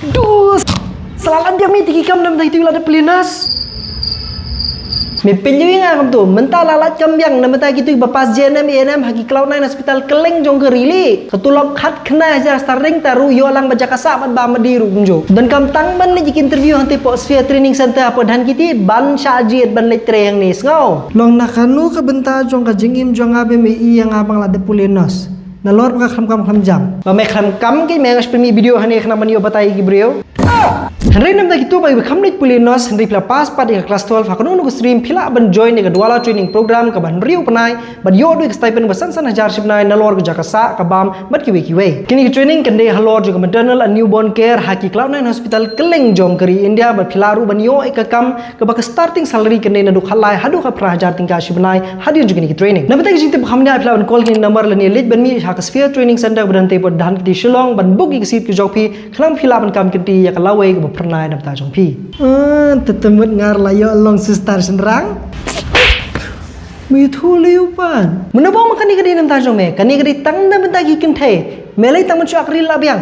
Duh, selalan dia mi tiki kam nam tai tu ada pelinas. Mi penjui ngam tu, mentah lalat kam yang nama tai gitu bapas JNM ENM haki Cloud9 hospital keleng jong kerili. Ketulok khat kena aja starting taru yo lang baca kasabat ba madiru kunjo. Dan kam tang ban ni jik interview hanti Sphere Training Center apa dan kiti ban syajit ban letre yang nis ngau. Long nakanu ka benta jong ka jingim jong abe mi i yang abang lade pulinos. Na lor ka kham jam. Ba me kham kam ki me ngas premi video hani khna mani batai ki brio. Henry nam tak itu bagi kami pulinos Henry pila pas pada kelas 12 aku nunggu stream pila ban join dengan duala training program ke ban riu penai ban yo duit stipend basan sana jar ship nai nalor ke jakasa ke bam mat kiwe kini ke training kende halor juga maternal and newborn care haki Cloud9 hospital keleng jong keri India ban pilaru ban yo ikakam ke bak starting salary kende naduk halai hadu ka prajar tingka ship nai hadir juga ni ke training nam tak jite khamnya pila ban call ni number lani lead ban mi hak Sphere Training Center ban te pod dan kiti Shillong ban book ik seat ke jopi khlam pila ban kam kenti ya kalawai ke pernah dap ta jong pi tetemut ngar layo long sustar senrang mi thu liu pan menabong makan ni kadi nam ta jong me kani kadi tang da benta ki kin the melai tang chu akri la biang